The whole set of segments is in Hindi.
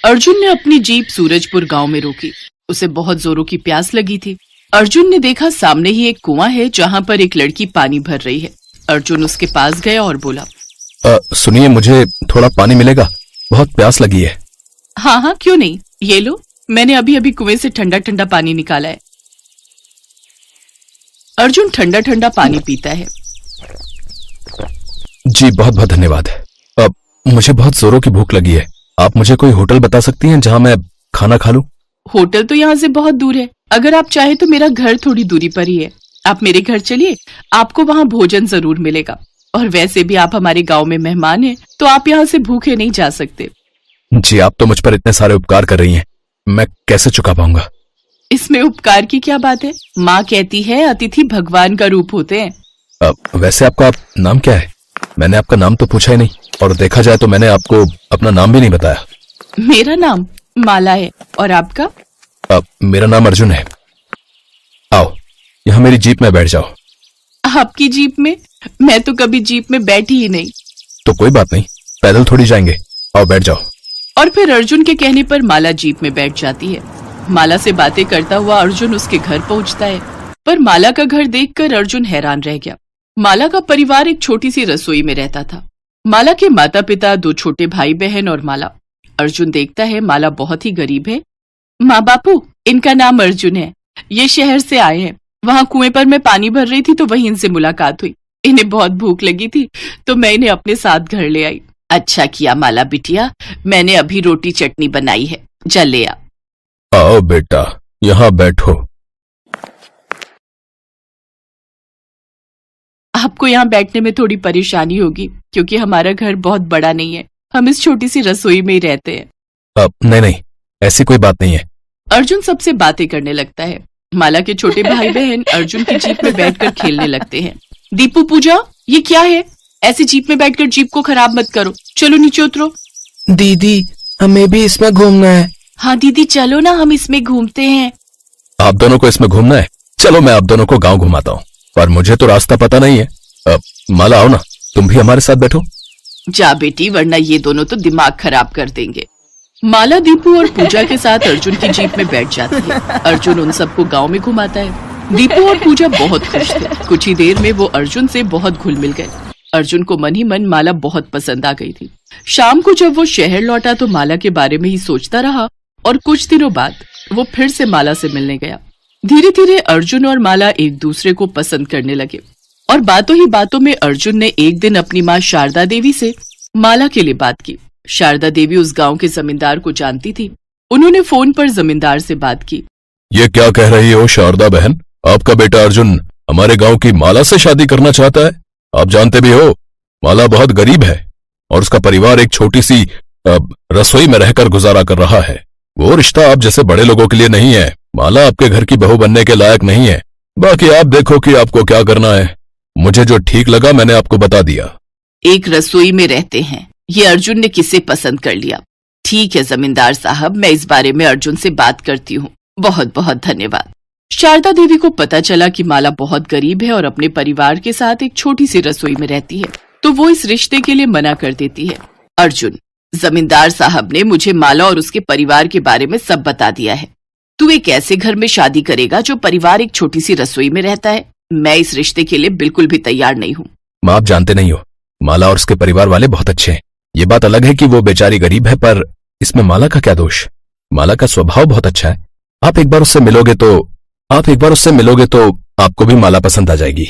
अर्जुन ने अपनी जीप सूरजपुर गांव में रोकी। उसे बहुत जोरों की प्यास लगी थी। अर्जुन ने देखा सामने ही एक कुआं है जहां पर एक लड़की पानी भर रही है। अर्जुन उसके पास गया और बोला, सुनिए, मुझे थोड़ा पानी मिलेगा? बहुत प्यास लगी है। हाँ हाँ, क्यों नहीं, ये लो, मैंने अभी अभी कुएं से ठंडा ठंडा पानी निकाला है। अर्जुन ठंडा ठंडा पानी पीता है। जी बहुत बहुत धन्यवाद। अब मुझे बहुत जोरों की भूख लगी है। आप मुझे कोई होटल बता सकती हैं जहां मैं खाना खा लूं? होटल तो यहाँ से बहुत दूर है। अगर आप चाहे तो मेरा घर थोड़ी दूरी पर ही है। आप मेरे घर चलिए, आपको वहाँ भोजन जरूर मिलेगा। और वैसे भी आप हमारे गांव में मेहमान हैं, तो आप यहाँ से भूखे नहीं जा सकते। जी, आप तो मुझ पर इतने सारे उपकार कर रही हैं, मैं कैसे चुका पाऊंगा? इसमें उपकार की क्या बात है? माँ कहती है अतिथि भगवान का रूप होते हैं। वैसे आपका नाम क्या है? मैंने आपका नाम तो पूछा ही नहीं, और देखा जाए तो मैंने आपको अपना नाम भी नहीं बताया। मेरा नाम माला है, और आपका? मेरा नाम अर्जुन है। आओ, यहाँ मेरी जीप में बैठ जाओ। आपकी जीप में? मैं तो कभी जीप में बैठी ही नहीं। तो कोई बात नहीं, पैदल थोड़ी जाएंगे, आओ बैठ जाओ। और फिर अर्जुन के कहने पर माला जीप में बैठ जाती है। माला से बातें करता हुआ अर्जुन उसके घर पहुंचता है, पर माला का घर देखकर अर्जुन हैरान रह गया। माला का परिवार एक छोटी सी रसोई में रहता था। माला के माता पिता, 2 छोटे भाई बहन और माला। अर्जुन देखता है माला बहुत ही गरीब है। माँ बापू, इनका नाम अर्जुन है, ये शहर से आए हैं। वहाँ कुएं पर मैं पानी भर रही थी तो वहीं इनसे मुलाकात हुई। इन्हें बहुत भूख लगी थी तो मैं इन्हें अपने साथ घर ले आई। अच्छा किया माला बिटिया, मैंने अभी रोटी चटनी बनाई है, चल ले आ। आओ बेटा, यहाँ बैठो। आपको यहाँ बैठने में थोड़ी परेशानी होगी क्योंकि हमारा घर बहुत बड़ा नहीं है। हम इस छोटी सी रसोई में ही रहते हैं। नहीं, ऐसी कोई बात नहीं है। अर्जुन सबसे बातें करने लगता है। माला के छोटे भाई बहन अर्जुन की जीप में बैठकर खेलने लगते हैं। दीपू, पूजा, ये क्या है? ऐसे जीप में बैठकर जीप को खराब मत करो, चलो नीचे उतरो। दीदी, हमें भी इसमें घूमना है। हाँ दीदी, चलो ना, हम इसमें घूमते हैं। आप दोनों को इसमें घूमना है? चलो मैं आप दोनों को गांव घुमाता हूँ, पर मुझे तो रास्ता पता नहीं है। माला, आओ ना, तुम भी हमारे साथ बैठो। जा बेटी, वरना ये दोनों तो दिमाग खराब कर देंगे। माला दीपू और पूजा के साथ अर्जुन की जीप में बैठ जाती है। अर्जुन उन सबको गांव में घुमाता है। दीपू और पूजा बहुत खुश थे। कुछ ही देर में वो अर्जुन से बहुत घुल मिल गए। अर्जुन को मन ही मन माला बहुत पसंद आ गई थी। शाम को जब वो शहर लौटा तो माला के बारे में ही सोचता रहा, और कुछ दिनों बाद वो फिर से माला से मिलने गया। धीरे धीरे अर्जुन और माला एक दूसरे को पसंद करने लगे, और बातों ही बातों में अर्जुन ने एक दिन अपनी माँ शारदा देवी से माला के लिए बात की। शारदा देवी उस गांव के जमींदार को जानती थी। उन्होंने फोन पर जमींदार से बात की। ये क्या कह रही हो शारदा बहन? आपका बेटा अर्जुन हमारे गांव की माला से शादी करना चाहता है? आप जानते भी हो माला बहुत गरीब है और उसका परिवार एक छोटी सी रसोई में रहकर गुजारा कर रहा है। वो रिश्ता आप जैसे बड़े लोगों के लिए नहीं है। माला आपके घर की बहू बनने के लायक नहीं है। बाकी आप देखो कि आपको क्या करना है। मुझे जो ठीक लगा मैंने आपको बता दिया। एक रसोई में रहते हैं, ये अर्जुन ने किसे पसंद कर लिया। ठीक है जमींदार साहब, मैं इस बारे में अर्जुन से बात करती हूँ। बहुत बहुत धन्यवाद। शारदा देवी को पता चला कि माला बहुत गरीब है और अपने परिवार के साथ एक छोटी सी रसोई में रहती है, तो वो इस रिश्ते के लिए मना कर देती है। अर्जुन, जमींदार साहब ने मुझे माला और उसके परिवार के बारे में सब बता दिया है। तू एक ऐसे घर में शादी करेगा जो परिवार एक छोटी सी रसोई में रहता है? मैं इस रिश्ते के लिए बिल्कुल भी तैयार नहीं हूँ। माँ, आप जानते नहीं हो, माला और उसके परिवार वाले बहुत अच्छे हैं। ये बात अलग है कि वो बेचारी गरीब है, पर इसमें माला का क्या दोष? माला का स्वभाव बहुत अच्छा है। आप एक बार उससे मिलोगे तो आपको भी माला पसंद आ जाएगी।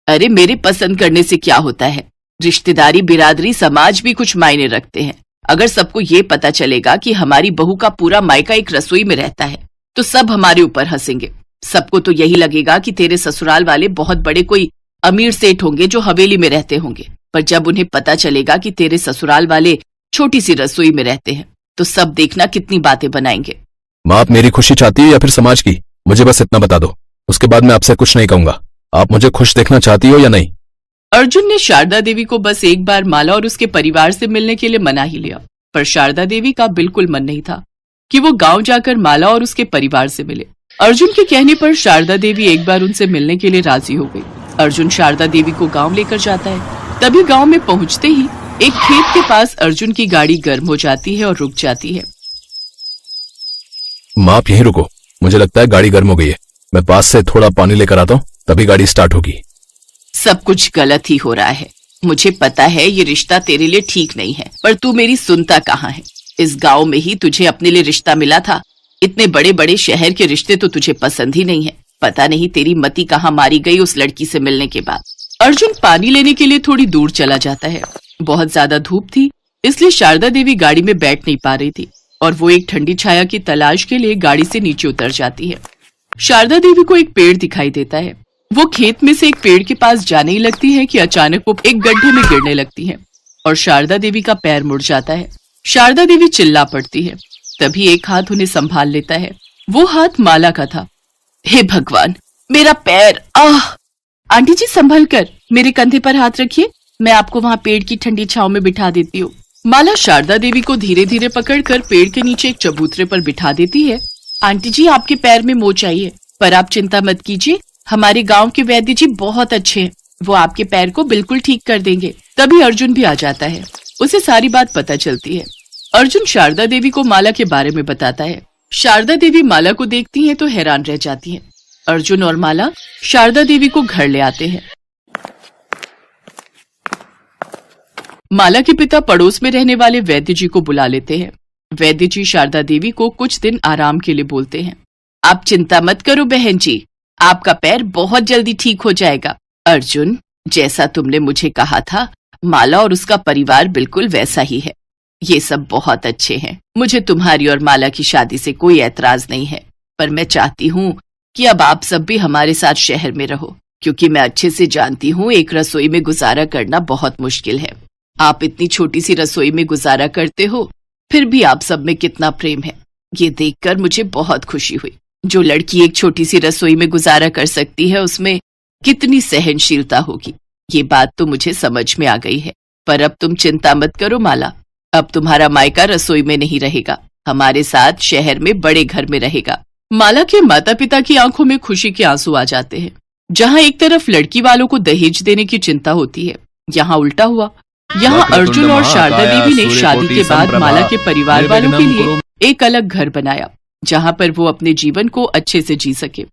अरे, मेरे पसंद करने से क्या होता है? रिश्तेदारी, बिरादरी, समाज भी कुछ मायने रखते हैं। अगर सबको ये पता चलेगा कि हमारी बहू का पूरा मायका एक रसोई में रहता है तो सब हमारे ऊपर हंसेंगे। सबको तो यही लगेगा कि तेरे ससुराल वाले बहुत बड़े कोई अमीर सेठ होंगे जो हवेली में रहते होंगे। पर जब उन्हें पता चलेगा कि तेरे ससुराल वाले छोटी सी रसोई में रहते हैं तो सब देखना कितनी बातें बनाएंगे। माँ, आप मेरी खुशी चाहती हो या फिर समाज की? मुझे बस इतना बता दो, उसके बाद मैं आपसे कुछ नहीं कहूंगा। आप मुझे खुश देखना चाहती हो या नहीं? अर्जुन ने शारदा देवी को बस एक बार माला और उसके परिवार से मिलने के लिए मना ही लिया, पर शारदा देवी का बिल्कुल मन नहीं था कि वो गांव जाकर माला और उसके परिवार से मिले। अर्जुन के कहने पर शारदा देवी एक बार उनसे मिलने के लिए राजी हो गई। अर्जुन शारदा देवी को गांव लेकर जाता है। तभी गांव में पहुंचते ही एक खेत के पास अर्जुन की गाड़ी गर्म हो जाती है और रुक जाती है। माँ आप यहीं रुको, मुझे लगता है गाड़ी गर्म हो गई है। मैं पास से थोड़ा पानी लेकर आता हूँ, तभी गाड़ी स्टार्ट होगी। सब कुछ गलत ही हो रहा है। मुझे पता है ये रिश्ता तेरे लिए ठीक नहीं है, पर तू मेरी सुनता कहाँ है। इस गांव में ही तुझे अपने लिए रिश्ता मिला था। इतने बड़े बड़े शहर के रिश्ते तो तुझे पसंद ही नहीं है। पता नहीं तेरी मति कहाँ मारी गई उस लड़की से मिलने के बाद। अर्जुन पानी लेने के लिए थोड़ी दूर चला जाता है। बहुत ज्यादा धूप थी, इसलिए शारदा देवी गाड़ी में बैठ नहीं पा रही थी और वो एक ठंडी छाया की तलाश के लिए गाड़ी से नीचे उतर जाती है। शारदा देवी को एक पेड़ दिखाई देता है। वो खेत में से एक पेड़ के पास जाने ही लगती है कि अचानक वो एक गड्ढे में गिरने लगती है और शारदा देवी का पैर मुड़ जाता है। शारदा देवी चिल्ला पड़ती है। तभी एक हाथ उन्हें संभाल लेता है। वो हाथ माला का था। हे भगवान, मेरा पैर! आह! आंटी जी संभल कर, मेरे कंधे पर हाथ रखिए, मैं आपको वहाँ पेड़ की ठंडी छांव में बिठा देती हूँ। माला शारदा देवी को धीरे धीरे पकड़कर पेड़ के नीचे एक चबूतरे पर बिठा देती है। आंटी जी आपके पैर में मोच आई है, पर आप चिंता मत कीजिए, हमारे गांव के वैद्य जी बहुत अच्छे हैं, वो आपके पैर को बिल्कुल ठीक कर देंगे। तभी अर्जुन भी आ जाता है। उसे सारी बात पता चलती है। अर्जुन शारदा देवी को माला के बारे में बताता है। शारदा देवी माला को देखती हैं तो हैरान रह जाती हैं। अर्जुन और माला शारदा देवी को घर ले आते हैं। माला के पिता पड़ोस में रहने वाले वैद्य जी को बुला लेते हैं। वैद्य जी शारदा देवी को कुछ दिन आराम के लिए बोलते हैं। आप चिंता मत करो बहन जी, आपका पैर बहुत जल्दी ठीक हो जाएगा। अर्जुन, जैसा तुमने मुझे कहा था, माला और उसका परिवार बिल्कुल वैसा ही है। ये सब बहुत अच्छे हैं। मुझे तुम्हारी और माला की शादी से कोई ऐतराज नहीं है, पर मैं चाहती हूँ कि अब आप सब भी हमारे साथ शहर में रहो, क्योंकि मैं अच्छे से जानती हूँ एक रसोई में गुजारा करना बहुत मुश्किल है। आप इतनी छोटी सी रसोई में गुजारा करते हो, फिर भी आप सब में कितना प्रेम है, ये देखकर मुझे बहुत खुशी हुई। जो लड़की एक छोटी सी रसोई में गुजारा कर सकती है, उसमें कितनी सहनशीलता होगी, ये बात तो मुझे समझ में आ गई है। पर अब तुम चिंता मत करो माला, अब तुम्हारा मायका रसोई में नहीं रहेगा, हमारे साथ शहर में बड़े घर में रहेगा। माला के माता पिता की आंखों में खुशी के आंसू आ जाते हैं। जहाँ एक तरफ लड़की वालों को दहेज देने की चिंता होती है, यहाँ उल्टा हुआ। यहाँ अर्जुन और शारदा देवी ने शादी के बाद माला के परिवार वालों के लिए एक अलग घर बनाया, जहाँ पर वो अपने जीवन को अच्छे से जी सके।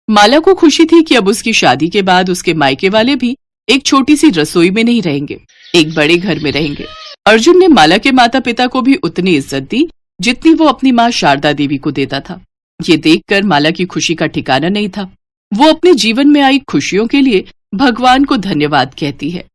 माला को खुशी थी कि अब उसकी शादी के बाद उसके मायके वाले भी एक छोटी सी रसोई में नहीं रहेंगे, एक बड़े घर में रहेंगे। अर्जुन ने माला के माता पिता को भी उतनी इज्जत दी जितनी वो अपनी माँ शारदा देवी को देता था। ये देखकर माला की खुशी का ठिकाना नहीं था। वो अपने जीवन में आई खुशियों के लिए भगवान को धन्यवाद कहती है।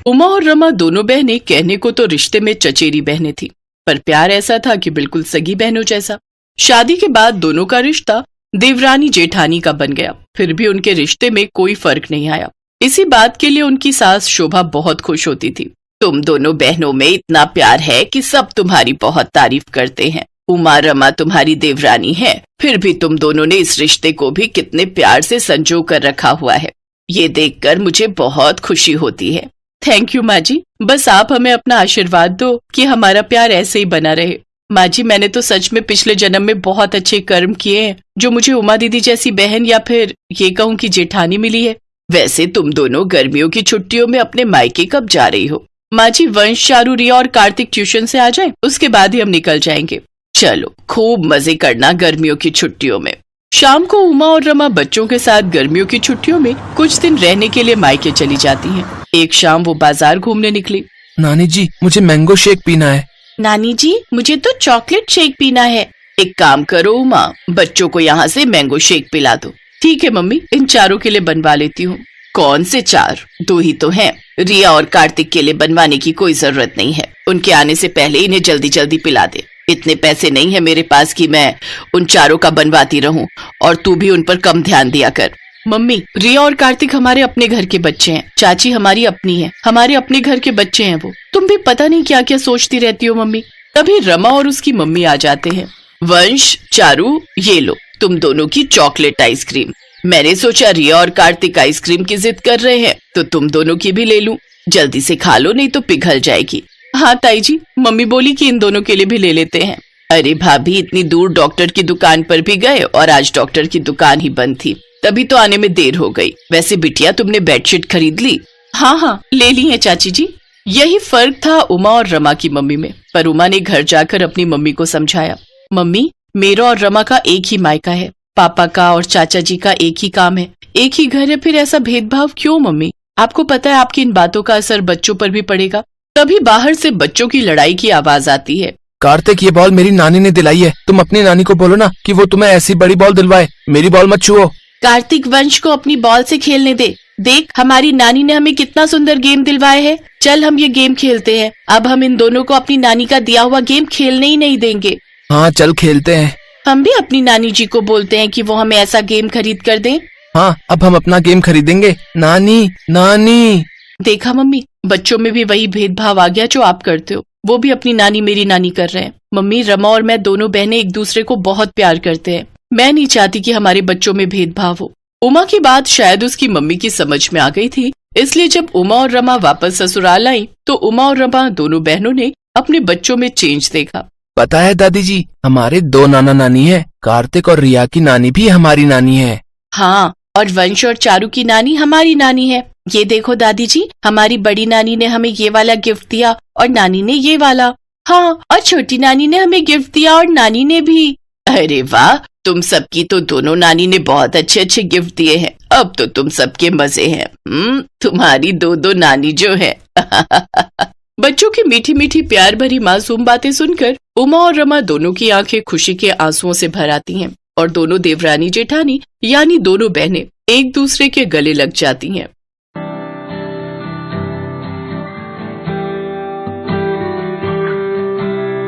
उमा और रमा दोनों बहनें कहने को तो रिश्ते में चचेरी बहनें थी, पर प्यार ऐसा था कि बिल्कुल सगी बहनों जैसा। शादी के बाद दोनों का रिश्ता देवरानी जेठानी का बन गया, फिर भी उनके रिश्ते में कोई फर्क नहीं आया। इसी बात के लिए उनकी सास शोभा बहुत खुश होती थी। तुम दोनों बहनों में इतना प्यार है कि सब तुम्हारी बहुत तारीफ करते हैं। उमा रमा तुम्हारी देवरानी है, फिर भी तुम दोनों ने इस रिश्ते को भी कितने प्यार से संजो कर रखा हुआ है, ये देखकर मुझे बहुत खुशी होती है। थैंक यू माँ जी, बस आप हमें अपना आशीर्वाद दो कि हमारा प्यार ऐसे ही बना रहे। माँ जी, मैंने तो सच में पिछले जन्म में बहुत अच्छे कर्म किए हैं, जो मुझे उमा दीदी जैसी बहन या फिर ये कहूँ कि जेठानी मिली है। वैसे तुम दोनों गर्मियों की छुट्टियों में अपने मायके कब जा रही हो? माँ जी, वंश, चारू, रिया और कार्तिक ट्यूशन से आ जाएं, उसके बाद ही हम निकल जाएंगे। चलो खूब मजे करना गर्मियों की छुट्टियों में। शाम को उमा और रमा बच्चों के साथ गर्मियों की छुट्टियों में कुछ दिन रहने के लिए मायके चली जाती हैं। एक शाम वो बाजार घूमने निकली। नानी जी, मुझे मैंगो शेक पीना है। नानी जी, मुझे तो चॉकलेट शेक पीना है। एक काम करो उमा, बच्चों को यहाँ से मैंगो शेक पिला दो। ठीक है मम्मी, इन चारों के लिए बनवा लेती हूँ। कौन से चार? दो ही तो हैं। रिया और कार्तिक के लिए बनवाने की कोई जरूरत नहीं है, उनके आने से पहले इन्हें जल्दी जल्दी पिला दे। इतने पैसे नहीं है मेरे पास कि मैं उन चारों का बनवाती रहूं, और तू भी उन पर कम ध्यान दिया कर। मम्मी, रिया और कार्तिक हमारे अपने घर के बच्चे हैं, चाची हमारी अपनी है, हमारे अपने घर के बच्चे हैं वो। तुम भी पता नहीं क्या क्या सोचती रहती हो मम्मी। तभी रमा और उसकी मम्मी आ जाते हैं। वंश, चारू, ये लो तुम दोनों की चॉकलेट आइसक्रीम। मैंने सोचा रिया और कार्तिक आइसक्रीम की जिद कर रहे हैं तो तुम दोनों की भी ले लूं। जल्दी से खा लो, नहीं तो पिघल जाएगी। हाँ ताई जी, मम्मी बोली कि इन दोनों के लिए भी ले लेते हैं। अरे भाभी, इतनी दूर डॉक्टर की दुकान पर भी गए और आज डॉक्टर की दुकान ही बंद थी, तभी तो आने में देर हो गई। वैसे बिटिया, तुमने बेडशीट खरीद ली? हाँ हाँ, ले ली है चाची जी। यही फर्क था उमा और रमा की मम्मी में। पर उमा ने घर जाकर अपनी मम्मी को समझाया, मम्मी मेरा और रमा का एक ही मायका है, पापा का और चाचा जी का एक ही काम है, एक ही घर है, फिर ऐसा भेदभाव क्यों मम्मी? आपको पता है आपकी इन बातों का असर बच्चों पर भी पड़ेगा। तभी बाहर से बच्चों की लड़ाई की आवाज आती है। कार्तिक, ये बॉल मेरी नानी ने दिलाई है, तुम अपनी नानी को बोलो ना कि वो तुम्हें ऐसी बड़ी बॉल दिलवाए, मेरी बॉल मत छुओ। कार्तिक, वंश को अपनी बॉल से खेलने दे। देख हमारी नानी ने हमें कितना सुंदर गेम दिलवाए है। चल हम ये गेम खेलते हैं। अब हम इन दोनों को अपनी नानी का दिया हुआ गेम खेलने ही नहीं देंगे। हाँ चल खेलते हैं। हम भी अपनी नानी जी को बोलते हैं कि वो हमें ऐसा गेम खरीद कर दें। हाँ अब हम अपना गेम खरीदेंगे। नानी नानी। देखा मम्मी, बच्चों में भी वही भेदभाव आ गया जो आप करते हो। वो भी अपनी नानी मेरी नानी कर रहे हैं। मम्मी, रमा और मैं दोनों बहनें एक दूसरे को बहुत प्यार करते हैं। मैं नहीं चाहती कि हमारे बच्चों में भेदभाव हो। उमा की बात शायद उसकी मम्मी की समझ में आ गई थी, इसलिए जब उमा और रमा वापस ससुराल आई तो उमा और रमा दोनों बहनों ने अपने बच्चों में चेंज देखा। पता है दादी जी, हमारे 2 नाना नानी है, कार्तिक और रिया की नानी भी हमारी नानी है। हाँ, और वंश और चारू की नानी हमारी नानी है। ये देखो दादी जी, हमारी बड़ी नानी ने हमें ये वाला गिफ्ट दिया और नानी ने ये वाला। हाँ, और छोटी नानी ने हमें गिफ्ट दिया और नानी ने भी। अरे वाह, तुम सबकी तो दोनों नानी ने बहुत अच्छे अच्छे गिफ्ट दिए हैं। अब तो तुम सबके मजे हैं। तुम्हारी 2 नानी जो है। बच्चों की मीठी मीठी प्यार भरी मासूम बातें सुनकर उमा और रमा दोनों की आंखें खुशी के आंसुओं से भर आती हैं और दोनों देवरानी जेठानी यानी दोनों बहनें एक दूसरे के गले लग जाती हैं।